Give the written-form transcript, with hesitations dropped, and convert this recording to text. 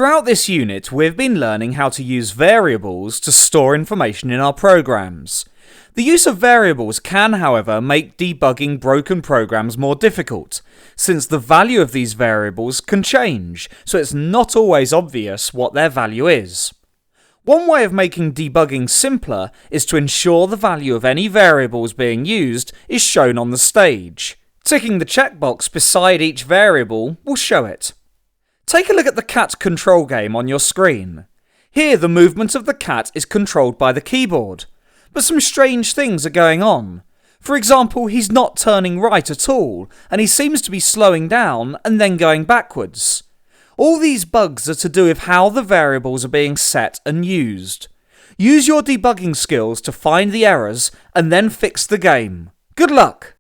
Throughout this unit, we've been learning how to use variables to store information in our programs. The use of variables can, however, make debugging broken programs more difficult, since the value of these variables can change, so it's not always obvious what their value is. One way of making debugging simpler is to ensure the value of any variables being used is shown on the stage. Ticking the checkbox beside each variable will show it. Take a look at the cat control game on your screen. Here the movement of the cat is controlled by the keyboard, but some strange things are going on. For example, he's not turning right at all, and he seems to be slowing down and then going backwards. All these bugs are to do with how the variables are being set and used. Use your debugging skills to find the errors and then fix the game. Good luck!